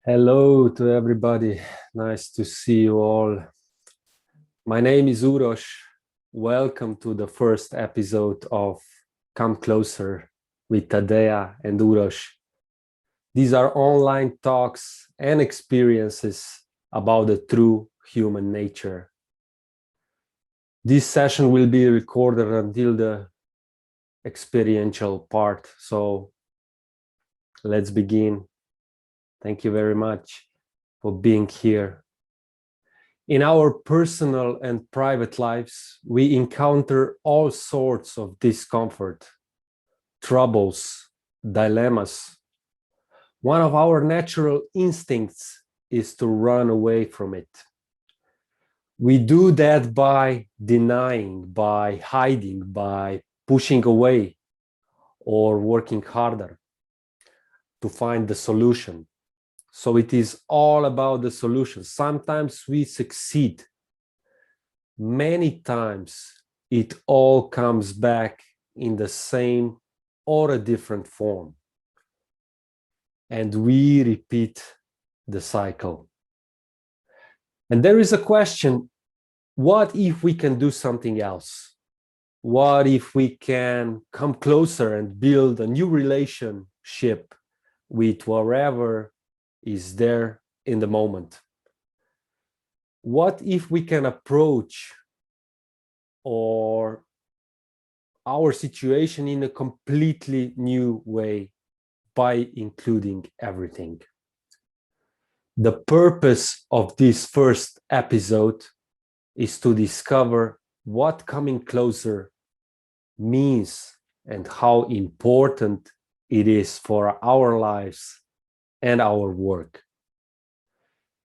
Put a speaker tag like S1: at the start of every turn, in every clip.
S1: Hello to everybody. Nice to see you all. My name is Uroš. Welcome to the first episode of Come Closer with Tadeja and Uroš. These are online talks and experiences about the true human nature. This session will be recorded until the experiential part. So let's begin. Thank you very much for being here. In our personal and private lives, we encounter all sorts of discomfort, troubles, dilemmas. One of our natural instincts is to run away from it. We do that by denying, by hiding, by pushing away, or working harder to find the solution. So it is all about the solution. Sometimes we succeed. Many times it all comes back in the same or a different form. And we repeat the cycle. And there is a question, what if we can do something else? What if we can come closer and build a new relationship with wherever is there in the moment? What if we can approach our situation in a completely new way by including everything? The purpose of this first episode is to discover what coming closer means and how important it is for our lives and our work.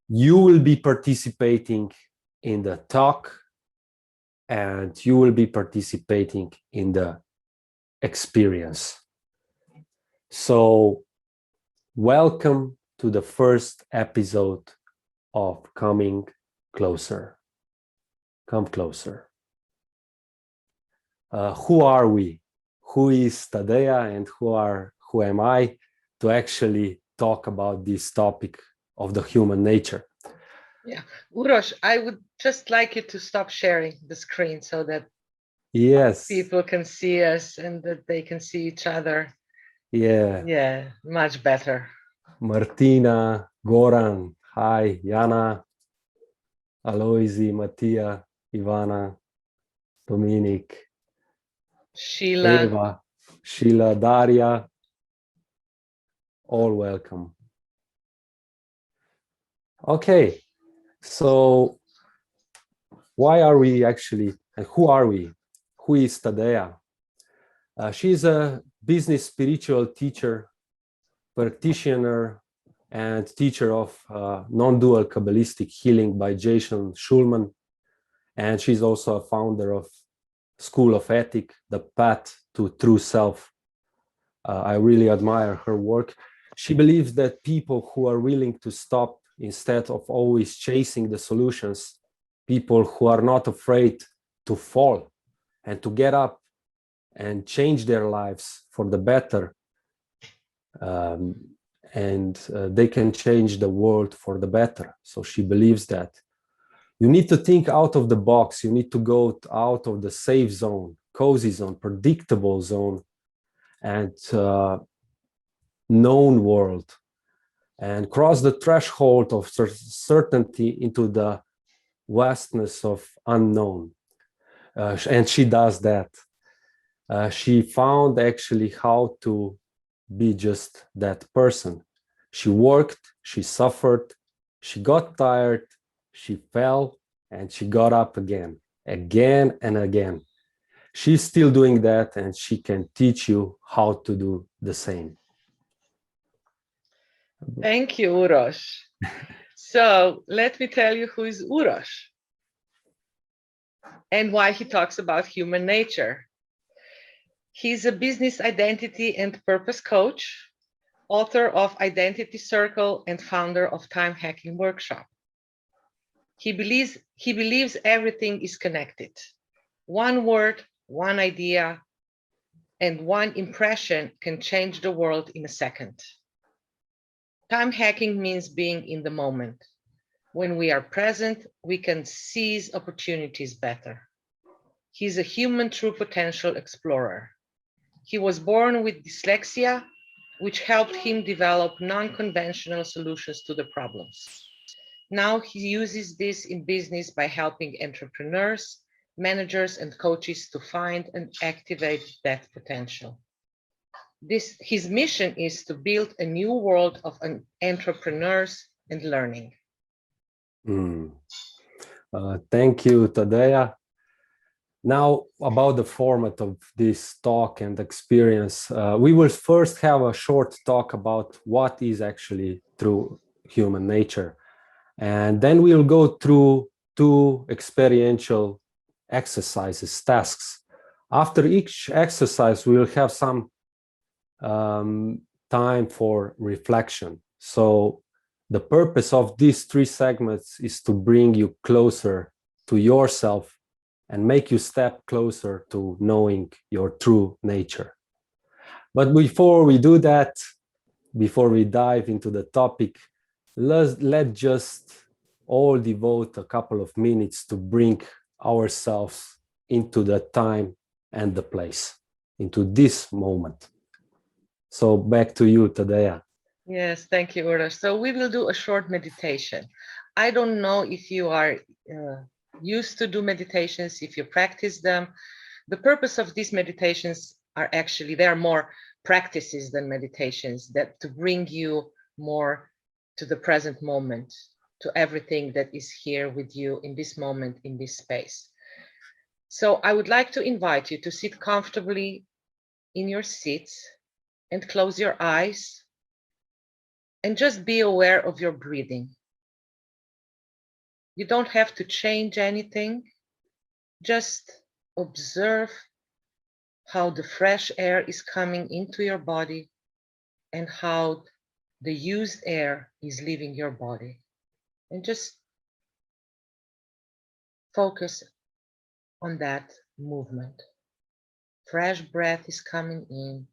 S1: You will be participating in the talk and you will be participating in the experience. So welcome to the first episode of Coming Closer. Come closer. Who are we? Who is Tadeja and who am I to actually talk about this topic of the human nature?
S2: Yeah, Uroš, I would just like you to stop sharing the screen so that
S1: yes,
S2: people can see us and that they can see each other.
S1: Yeah,
S2: much better.
S1: Martina, Goran, hi, Jana, Aloisi, Mattia, Ivana, Dominic,
S2: Sheila,
S1: Eva, Sheila, Daria, all welcome. Okay, so why are we actually, and who are we? Who is Tadeja? She's a business spiritual teacher, practitioner, and teacher of non-dual Kabbalistic healing by Jason Schulman. And she's also a founder of School of Ethic, The Path to True Self. I really admire her work. She believes that people who are willing to stop instead of always chasing the solutions, people who are not afraid to fall and to get up and change their lives for the better, and they can change the world for the better. So she believes that you need to think out of the box. You need to go out of the safe zone, cozy zone, predictable zone, and known world, and cross the threshold of certainty into the vastness of unknown. And she does that. She found actually how to be just that person. She worked, she suffered, she got tired, she fell, and she got up again and again. She's still doing that, and she can teach you how to do the same.
S2: Thank you, Uroš. So let me tell you who is Uroš and why he talks about human nature. He's a business identity and purpose coach, author of Identity Circle, and founder of Time Hacking Workshop. He believes everything is connected. One word, one idea, and one impression can change the world in a second. Time hacking means being in the moment. When we are present, we can seize opportunities better. He's a human true potential explorer. He was born with dyslexia, which helped him develop non-conventional solutions to the problems. Now he uses this in business by helping entrepreneurs, managers, and coaches to find and activate that potential. His mission is to build a new world of entrepreneurs and learning.
S1: Thank you, Tadeja. Now, about the format of this talk and experience, we will first have a short talk about what is actually true human nature. And then we'll go through 2 experiential exercises, tasks. After each exercise, we'll have some time for reflection. So the purpose of these 3 segments is to bring you closer to yourself and make you step closer to knowing your true nature. But before we do that, before we dive into the topic, let's just all devote a couple of minutes to bring ourselves into the time and the place, into this moment. So back to you, Tadeja.
S2: Yes, thank you, Uroš. So we will do a short meditation. I don't know if you are used to do meditations, if you practice them. The purpose of these meditations are actually, there are more practices than meditations, that to bring you more to the present moment, to everything that is here with you in this moment, in this space. So I would like to invite you to sit comfortably in your seats and close your eyes and just be aware of your breathing. You don't have to change anything. Just observe how the fresh air is coming into your body and how the used air is leaving your body. And just focus on that movement. Fresh breath is coming in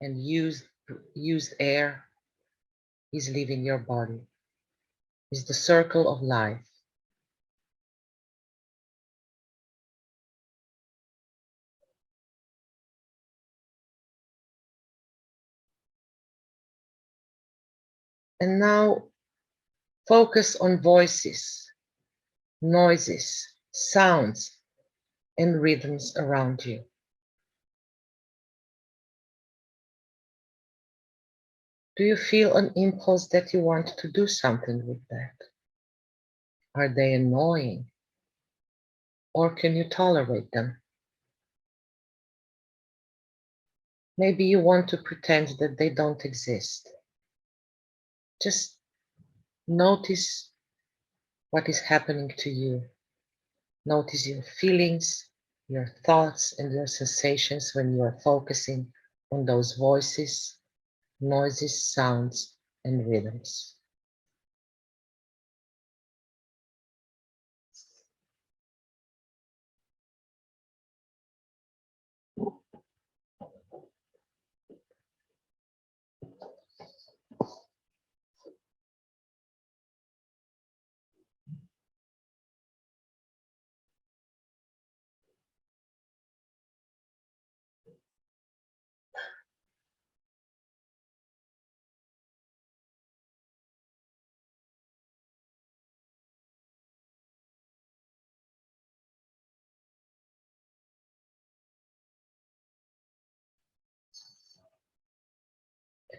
S2: and used air is leaving your body. It's the circle of life. And now focus on voices, noises, sounds, and rhythms around you. Do you feel an impulse that you want to do something with that? Are they annoying? Or can you tolerate them? Maybe you want to pretend that they don't exist. Just notice what is happening to you. Notice your feelings, your thoughts, and your sensations when you are focusing on those voices, noises, sounds, and rhythms.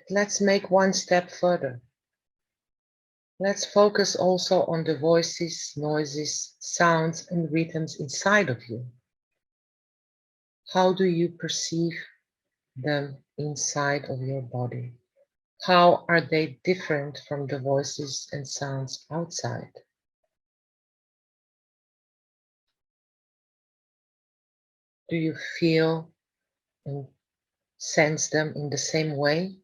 S2: Let's make one step further. Let's focus also on the voices, noises, sounds, and rhythms inside of you. How do you perceive them inside of your body? How are they different from the voices and sounds outside? Do you feel and sense them in the same way?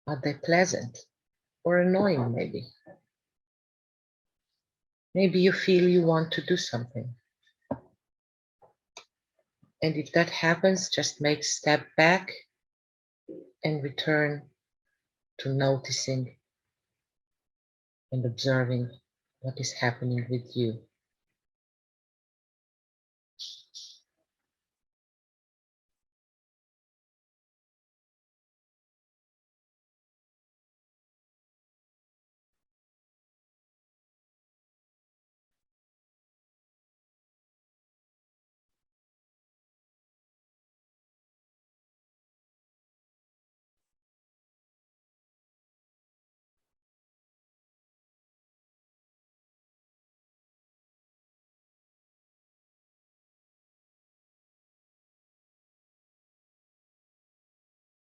S2: Are they pleasant or annoying maybe? Maybe you feel you want to do something. And if that happens, just make a step back and return to noticing and observing what is happening with you.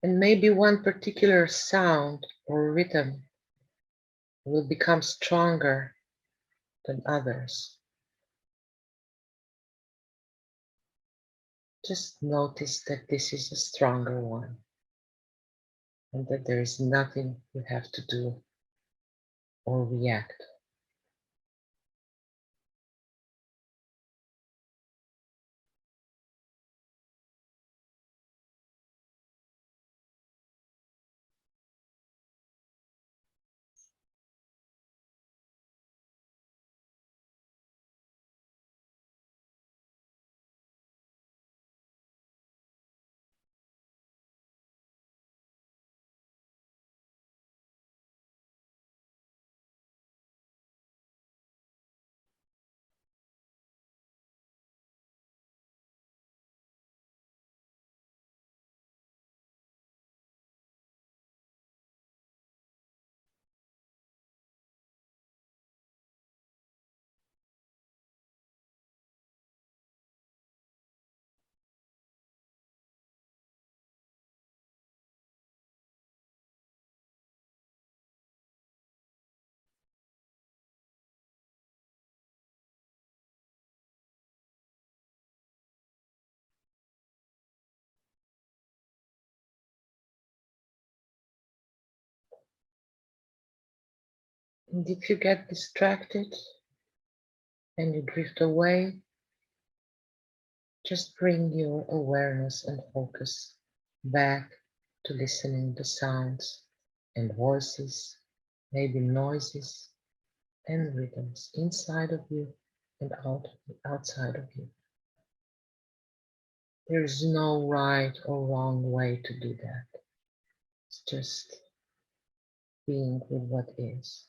S2: And maybe one particular sound or rhythm will become stronger than others. Just notice that this is a stronger one and that there is nothing you have to do or react. And if you get distracted and you drift away, just bring your awareness and focus back to listening to sounds and voices, maybe noises and rhythms inside of you and outside of you. There is no right or wrong way to do that. It's just being with what is.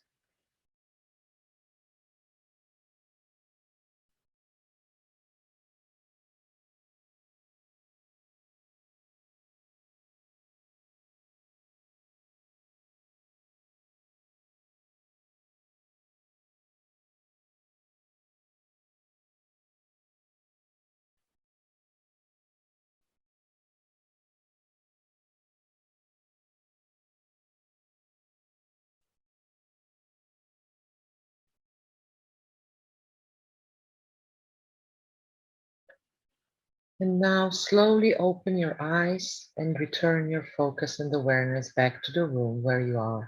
S2: And now slowly open your eyes and return your focus and awareness back to the room where you are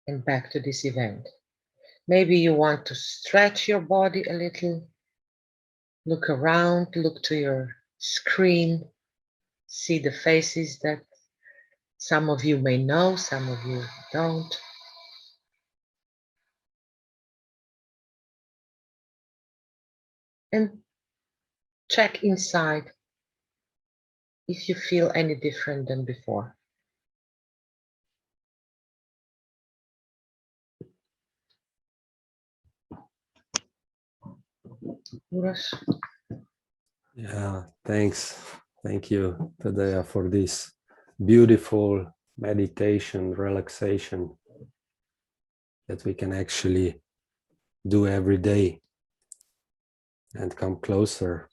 S2: and back to this event. Maybe you want to stretch your body a little, look around, look to your screen, see the faces that some of you may know, some of you don't. And check inside if you feel any different than before. Uroš?
S1: Yeah, thanks. Thank you, Tadeja, for this beautiful meditation, relaxation that we can actually do every day and come closer.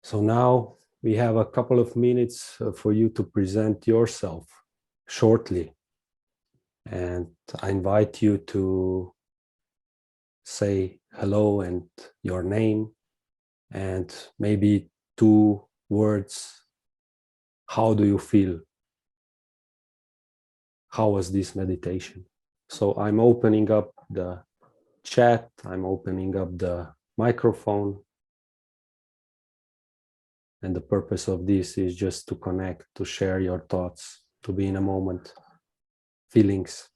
S1: So now we have a couple of minutes for you to present yourself shortly. And I invite you to say hello and your name, and maybe 2 words. How do you feel? How was this meditation? So I'm opening up the chat, I'm opening up the microphone. And the purpose of this is just to connect, to share your thoughts, to be in a moment, feelings.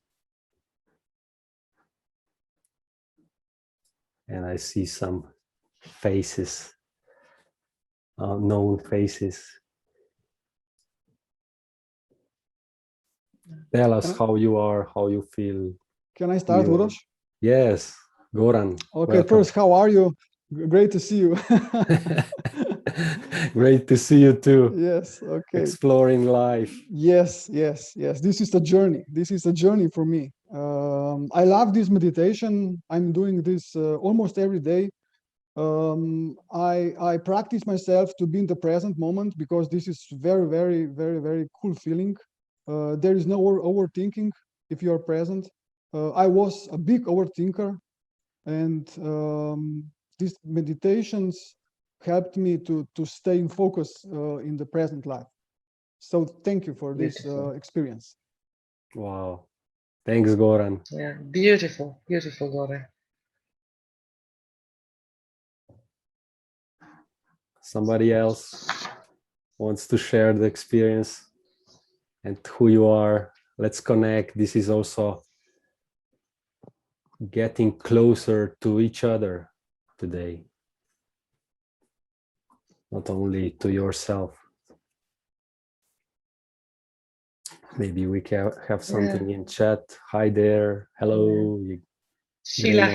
S1: And I see some faces, known faces. Tell us how you are, how you feel.
S3: Can I start, Uroš?
S1: Yes, Goran.
S3: Okay,
S1: welcome.
S3: First, how are you? Great to see you.
S1: Great to see you too.
S3: Yes, okay.
S1: Exploring life.
S3: Yes. This is a journey. This is a journey for me. I love this meditation. I'm doing this almost every day. I practice myself to be in the present moment because this is very cool feeling. There is no overthinking if you are present. I was a big overthinker, and these meditations helped me to stay in focus in the present life. So thank you for this experience.
S1: Wow. Thanks, Goran.
S2: Yeah, beautiful, Goran.
S1: Somebody else wants to share the experience and who you are. Let's connect. This is also getting closer to each other today, not only to yourself. Maybe we can have something in chat. Hi there. Hello.
S2: Sheila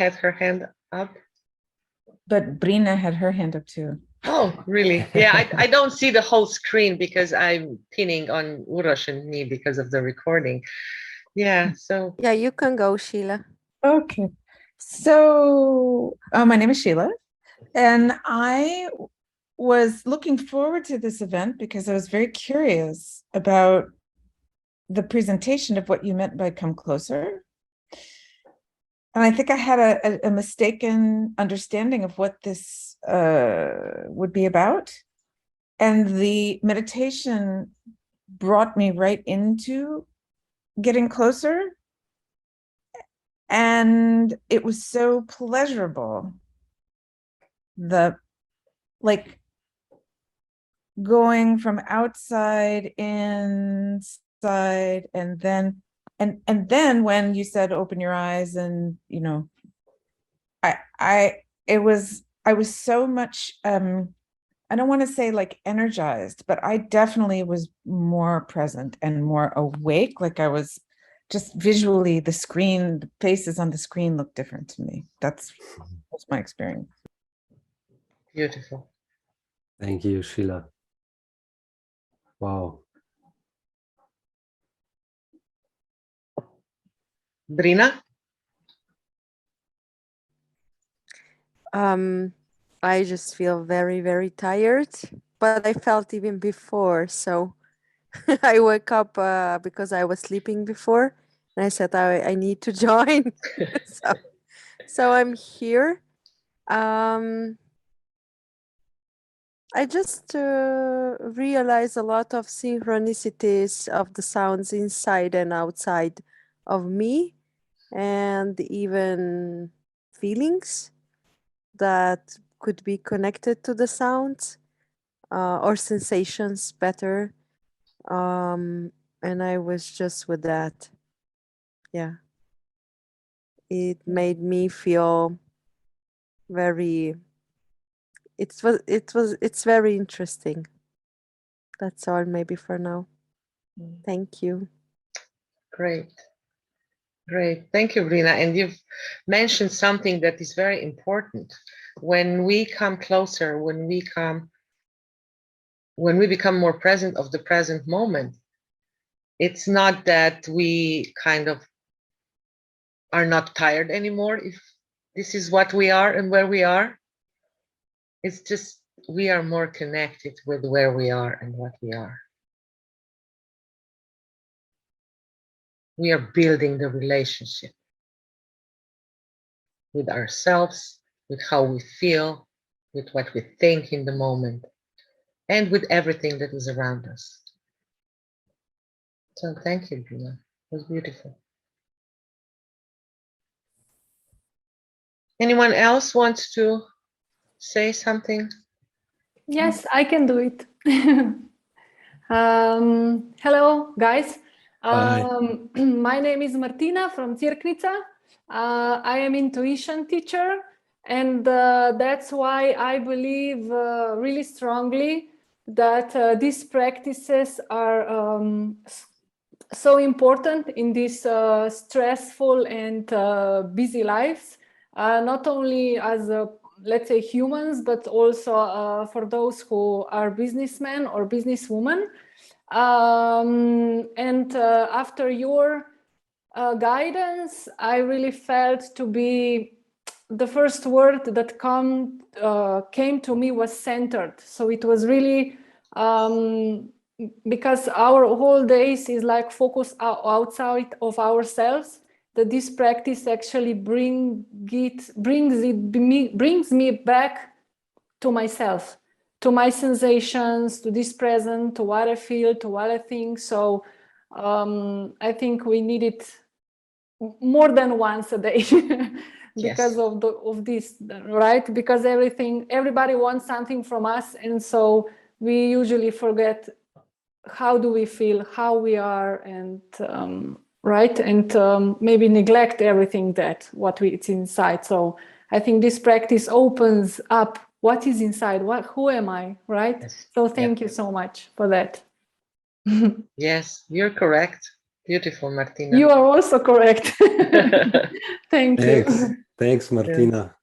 S2: had her hand up.
S4: But Brina had her hand up too.
S2: Oh, really? Yeah, I don't see the whole screen because I'm pinning on Uroš and me because of the recording. Yeah, so.
S5: Yeah, you can go, Sheila.
S4: Okay. So my name is Sheila, and I was looking forward to this event because I was very curious about the presentation of what you meant by come closer. And I think I had a mistaken understanding of what this would be about. And the meditation brought me right into getting closer. And it was so pleasurable. Like going from outside inside, and then when you said open your eyes, and I was so much I don't want to say like energized, but I definitely was more present and more awake. Like I was just visually, the faces on the screen looked different to me. That's my experience.
S2: Beautiful.
S1: Thank you, Sheila. Wow.
S2: Brina?
S5: I just feel very tired, but I felt even before. So I woke up because I was sleeping before, and I said I need to join. so I'm here. I just realize a lot of synchronicities of the sounds inside and outside of me, and even feelings that could be connected to the sounds or sensations better. And I was just with that. Yeah. It made me feel it's very interesting. That's all maybe for now. Thank you.
S2: Great. Thank you, Brina. And you've mentioned something that is very important. When we come closer, when we become more present of the present moment, it's not that we kind of are not tired anymore, if this is what we are and where we are. It's just we are more connected with where we are and what we are. We are building the relationship with ourselves, with how we feel, with what we think in the moment, and with everything that is around us. So thank you, Brina. It was beautiful. Anyone else wants to say something?
S6: Yes, I can do it. Hello, guys. My name is Martina from Cirknica. I am intuition teacher, and that's why I believe really strongly that these practices are so important in these stressful and busy lives, not only as let's say humans, but also for those who are businessmen or businesswomen. And after your guidance, I really felt to be the first word that came to me was centered. So it was really because our whole days is like focus outside of ourselves, that this practice actually brings me back to myself, to my sensations, to this present, to what I feel, to what I think. So I think we need it more than once a day because of this, right? Because everybody wants something from us, and so we usually forget how do we feel, how we are, and right, and maybe neglect everything it's inside. So I think this practice opens up what is inside, who am I, right? Yes. So thank you so much for that.
S2: Yes, you're correct. Beautiful, Martina.
S6: You are also correct. Thank you.
S1: Thanks, Martina.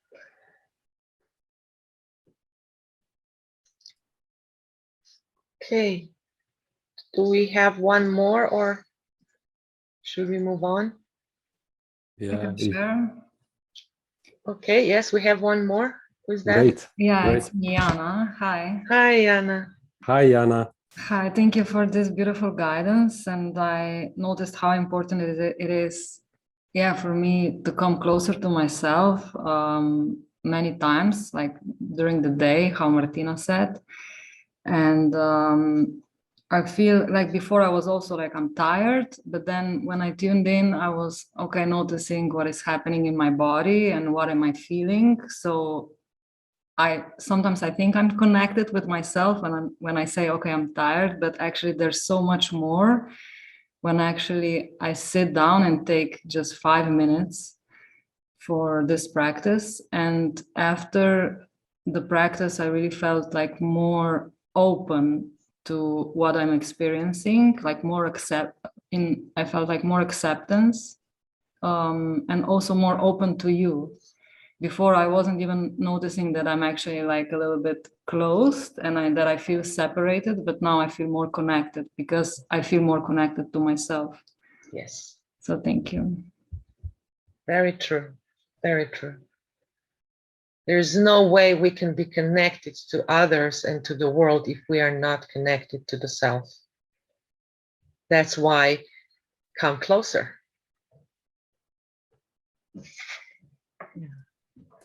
S2: Okay. Do we have one more, or should we move on?
S1: Yeah.
S2: Okay, yes, we have one more. Who's that?
S1: Great.
S7: Yeah,
S1: Great.
S7: it's Jana. Hi.
S2: Hi, Jana.
S1: Hi, Jana.
S7: Hi, thank you for this beautiful guidance. And I noticed how important it is, yeah, for me to come closer to myself many times, like during the day, how Martina said. And I feel like before I was also like, I'm tired, but then when I tuned in, I was, okay, noticing what is happening in my body and what am I feeling. So sometimes I think I'm connected with myself when I say, okay, I'm tired, but actually there's so much more when actually I sit down and take just 5 minutes for this practice. And after the practice, I really felt like more open to what I'm experiencing, like I felt like more acceptance, and also more open to you. Before I wasn't even noticing that I'm actually like a little bit closed and that I feel separated, but now I feel more connected because I feel more connected to myself.
S2: Yes.
S7: So thank you.
S2: Very true. Very true. There's no way we can be connected to others and to the world if we are not connected to the self. That's why come closer.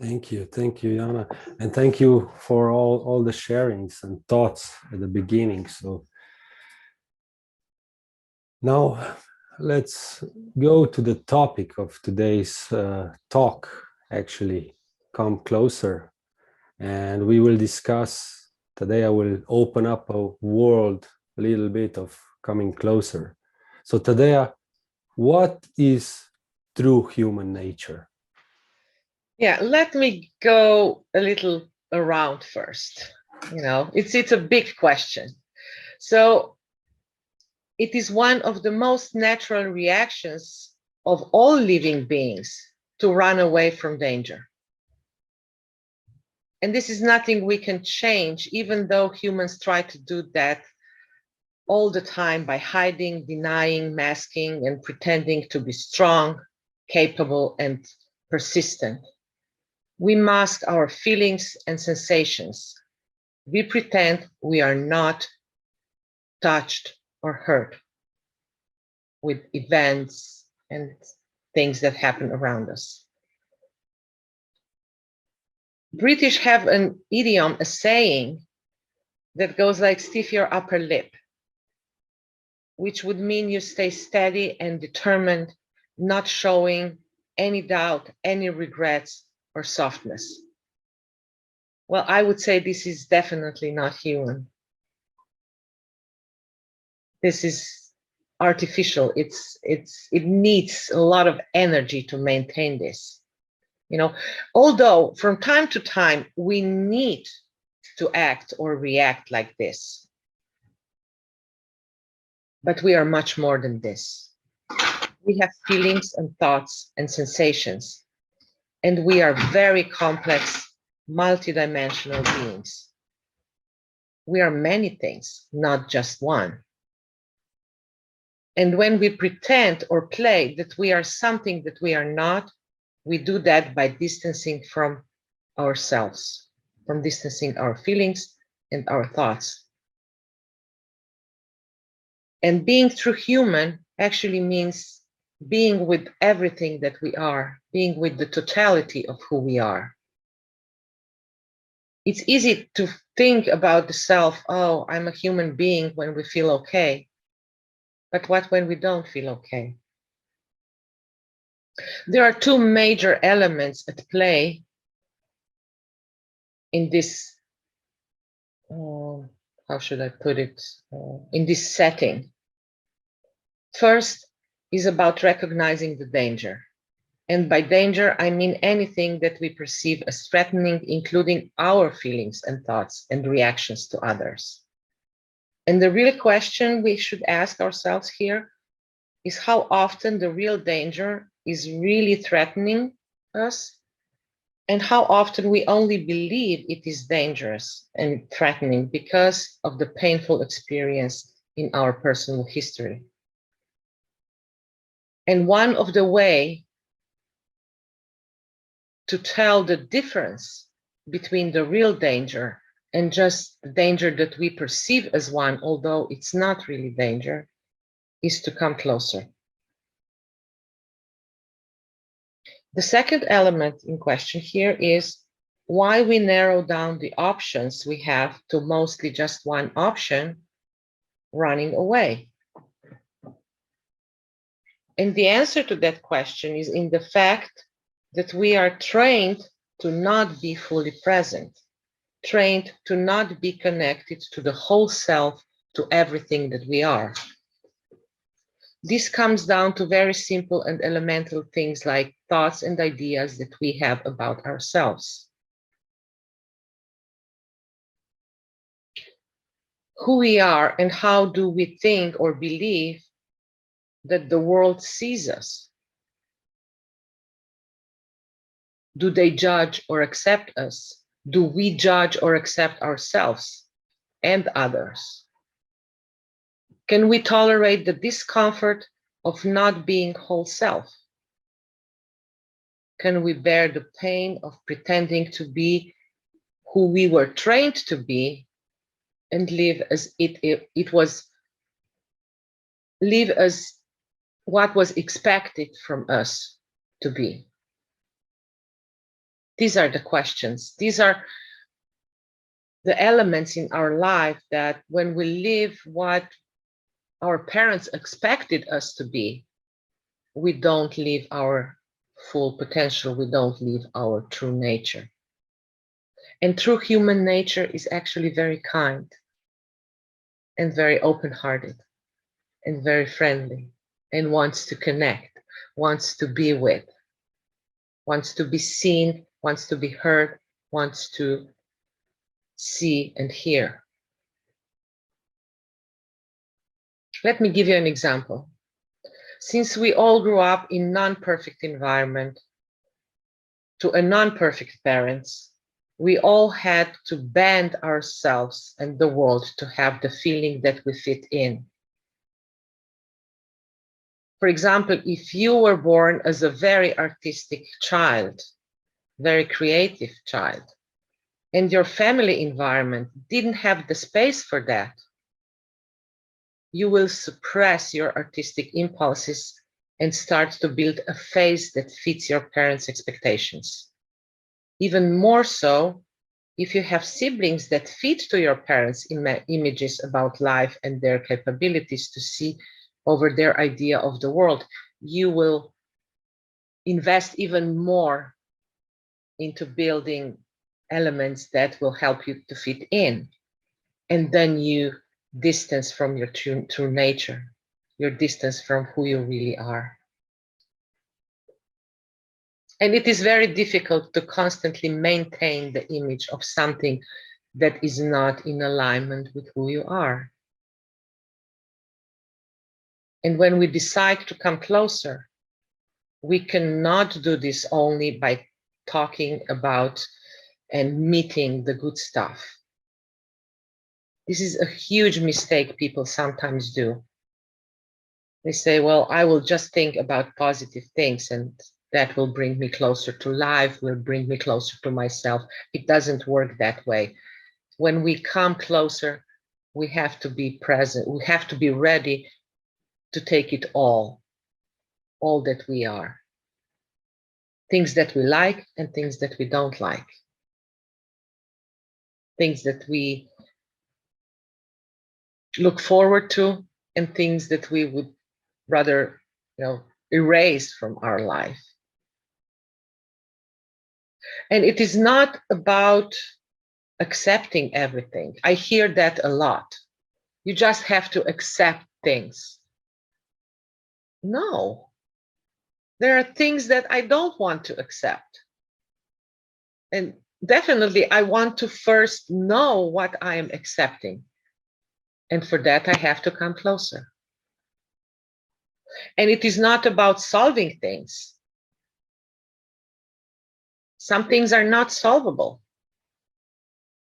S1: Thank you, Jana, and thank you for all the sharings and thoughts at the beginning. So now let's go to the topic of today's talk. Actually, come closer, and we will discuss today. I will open up a world a little bit of coming closer. So Tadeja, what is true human nature?
S2: Yeah, let me go a little around first. You know, it's a big question. So it is one of the most natural reactions of all living beings to run away from danger. And this is nothing we can change, even though humans try to do that all the time by hiding, denying, masking, and pretending to be strong, capable, and persistent. We mask our feelings and sensations. We pretend we are not touched or hurt with events and things that happen around us. British have an idiom, a saying that goes like stiff your upper lip, which would mean you stay steady and determined, not showing any doubt, any regrets or softness. Well, I would say this is definitely not human. This is artificial. It needs a lot of energy to maintain this. You know, although from time to time we need to act or react like this, but we are much more than this. We have feelings and thoughts and sensations, and we are very complex, multidimensional beings. We are many things, not just one. And when we pretend or play that we are something that we are not, we do that by distancing from ourselves, from distancing our feelings and our thoughts. And being true human actually means being with everything that we are, being with the totality of who we are. It's easy to think about the self, oh, I'm a human being when we feel okay. But what when we don't feel okay? There are two major elements at play in this, how should I put it, in this setting. First is about recognizing the danger. And by danger, I mean anything that we perceive as threatening, including our feelings and thoughts and reactions to others. And the real question we should ask ourselves here is how often the real danger is really threatening us, and how often we only believe it is dangerous and threatening because of the painful experience in our personal history. And one of the ways to tell the difference between the real danger and just the danger that we perceive as one, although it's not really danger, is to come closer. The second element in question here is why we narrow down the options we have to mostly just one option, running away. And the answer to that question is in the fact that we are trained to not be fully present, trained to not be connected to the whole self, to everything that we are. This comes down to very simple and elemental things like thoughts and ideas that we have about ourselves. Who we are and how do we think or believe that the world sees us? Do they judge or accept us? Do we judge or accept ourselves and others? Can we tolerate the discomfort of not being whole self? Can we bear the pain of pretending to be who we were trained to be and live as live as what was expected from us to be? These are the questions. These are the elements in our life that when we live what our parents expected us to be, we don't live our full potential, we don't live our true nature. And true human nature is actually very kind and very open-hearted and very friendly and wants to connect, wants to be with, wants to be seen, wants to be heard, wants to see and hear. Let me give you an example. Since we all grew up in non-perfect environment to a non-perfect parents, we all had to bend ourselves and the world to have the feeling that we fit in. For example, if you were born as a very artistic child, very creative child, and your family environment didn't have the space for that, you will suppress your artistic impulses and start to build a face that fits your parents' expectations. Even more so, if you have siblings that fit to your parents' images about life and their capabilities to see over their idea of the world, you will invest even more into building elements that will help you to fit in. And then you distance from your true nature, your distance from who you really are. And it is very difficult to constantly maintain the image of something that is not in alignment with who you are. And when we decide to come closer, we cannot do this only by talking about and meeting the good stuff. This is a huge mistake people sometimes do. They say, well, I will just think about positive things and that will bring me closer to life, will bring me closer to myself. It doesn't work that way. When we come closer, we have to be present. We have to be ready to take it all that we are. Things that we like and things that we don't like. Things that we look forward to and things that we would rather, erase from our life. And it is not about accepting everything. I hear that a lot. You just have to accept things. No. There are things that I don't want to accept. And definitely I want to first know what I am accepting. And for that, I have to come closer. And it is not about solving things. Some things are not solvable.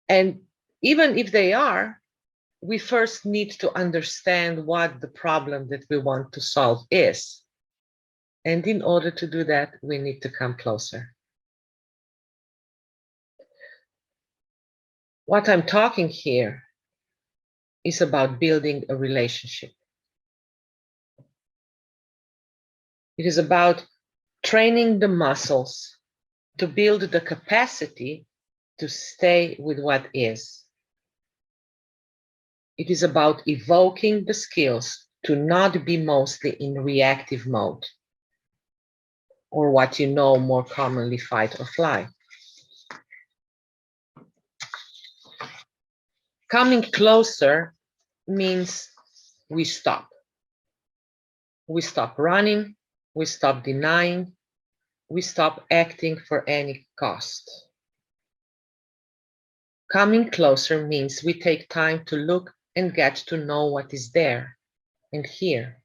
S2: And even if they are, we first need to understand what the problem that we want to solve is. And in order to do that, we need to come closer. What I'm talking here is about building a relationship. It is about training the muscles to build the capacity to stay with what is. It is about evoking the skills to not be mostly in reactive mode, or what you know more commonly, fight or flight. Coming closer means we stop. We stop running, we stop denying, we stop acting for any cost. Coming closer means we take time to look and get to know what is there and here.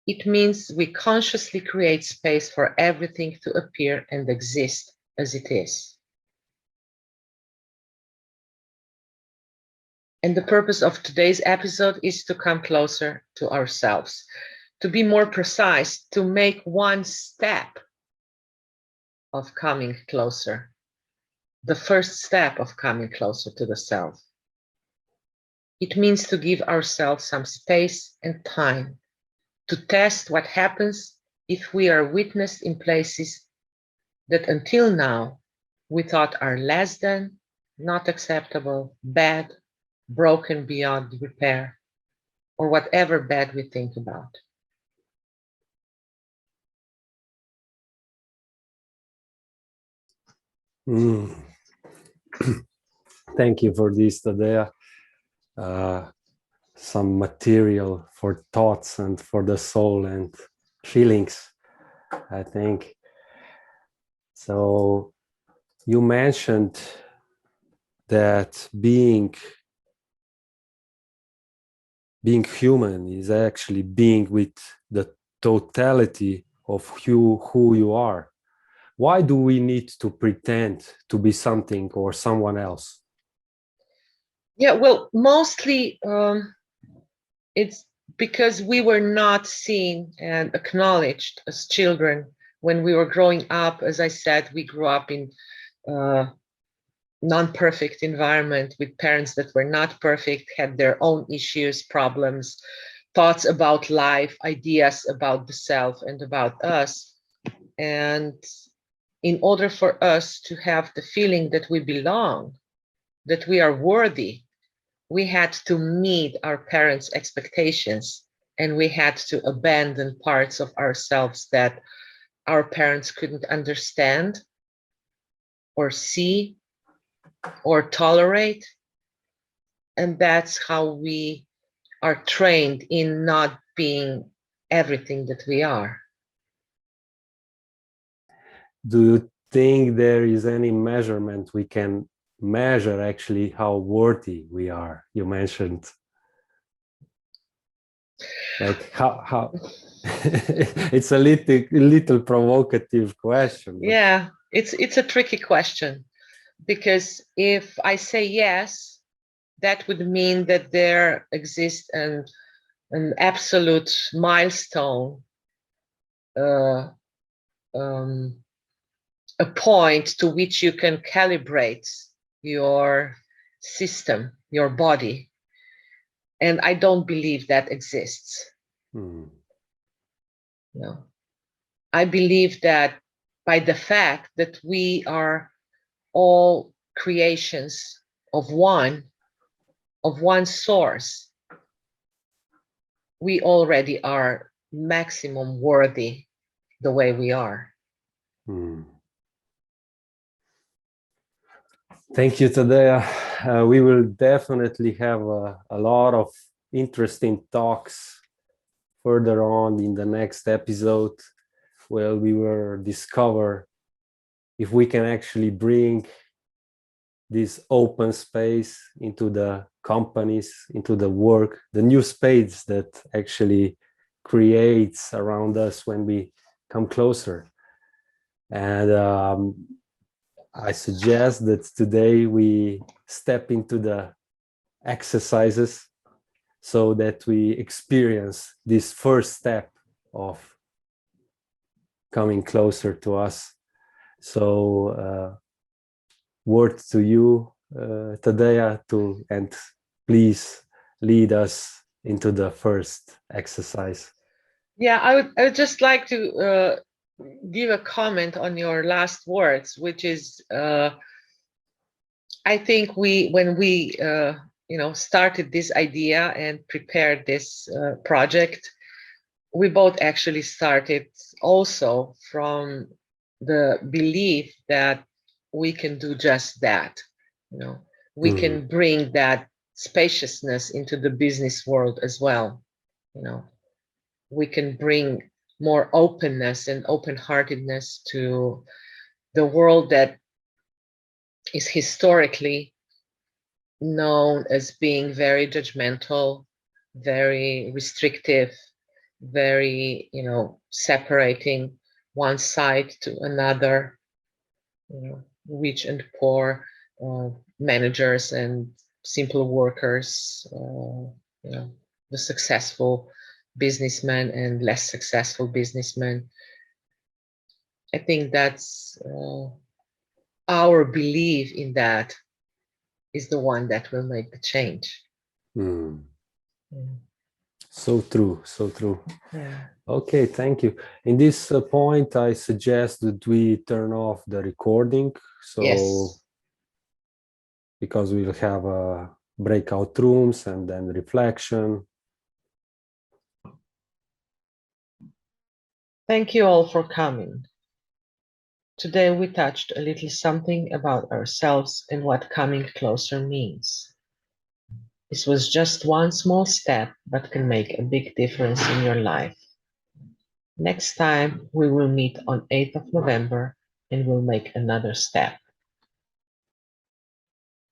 S2: It means we consciously create space for everything to appear and exist as it is. And the purpose of today's episode is to come closer to ourselves. To be more precise, to make one step of coming closer. The first step of coming closer to the self. It means to give ourselves some space and time to test what happens if we are witnessed in places that until now we thought are less than, not acceptable, bad, broken beyond repair, or whatever bad we think about.
S1: Thank you for this, Tadeja. Some material for thoughts and for the soul and feelings, I think. So you mentioned that being human is actually being with the totality of who you are. Why do we need to pretend to be something or someone else?
S2: Yeah, well, mostly it's because we were not seen and acknowledged as children when we were growing up. As I said, we grew up in non-perfect environment with parents that were not perfect, had their own issues, problems, thoughts about life, ideas about the self and about us. And in order for us to have the feeling that we belong, that we are worthy, we had to meet our parents' expectations, and we had to abandon parts of ourselves that our parents couldn't understand or see or tolerate. And that's how we are trained in not being everything that we are.
S1: Do you think there is any measurement we can measure actually how worthy we are? You mentioned like how it's a little provocative question.
S2: Yeah, it's a tricky question, because if I say yes, that would mean that there exists an absolute milestone, a point to which you can calibrate your system, your body. And I don't believe that exists. No. I believe that by the fact that we are all creations of one source, we already are maximum worthy the way we are.
S1: Thank you, Tadeja. We will definitely have a lot of interesting talks further on in the next episode, where we will discover if we can actually bring this open space into the companies, into the work, the new space that actually creates around us when we come closer. And I suggest that today we step into the exercises so that we experience this first step of coming closer to us. So word to you, Tadeja, and please lead us into the first exercise.
S2: Yeah, I would just like to give a comment on your last words, which is, I think when we started this idea and prepared this project, we both actually started also from the belief that we can do just that. We can bring that spaciousness into the business world as well. We can bring more openness and open-heartedness to the world that is historically known as being very judgmental, very restrictive, very, separating one side to another, rich and poor, managers and simple workers, the successful businessmen and less successful businessmen. I think that's our belief in that is the one that will make the change.
S1: So true, so true.
S2: Yeah.
S1: Okay, thank you. In this point, I suggest that we turn off the recording. So,
S2: yes.
S1: Because we'll have breakout rooms and then reflection.
S2: Thank you all for coming. Today we touched a little something about ourselves and what coming closer means. This was just one small step, but can make a big difference in your life. Next time we will meet on 8th of November and we'll make another step.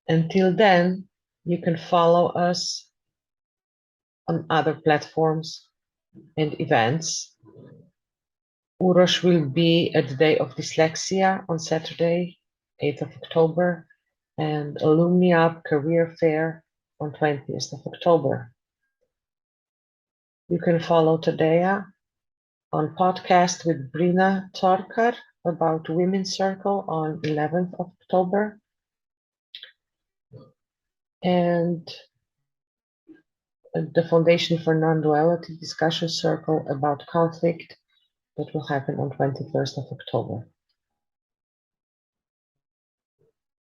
S2: Until then, you can follow us on other platforms and events. Uroš will be at the Day of Dyslexia on Saturday, 8th of October, and Alumni Up Career Fair on 20th of October. You can follow Tadeja on podcast with Brina Torkar about Women's Circle on 11th of October. And the Foundation for Non-Duality discussion circle about conflict that will happen on 21st of October.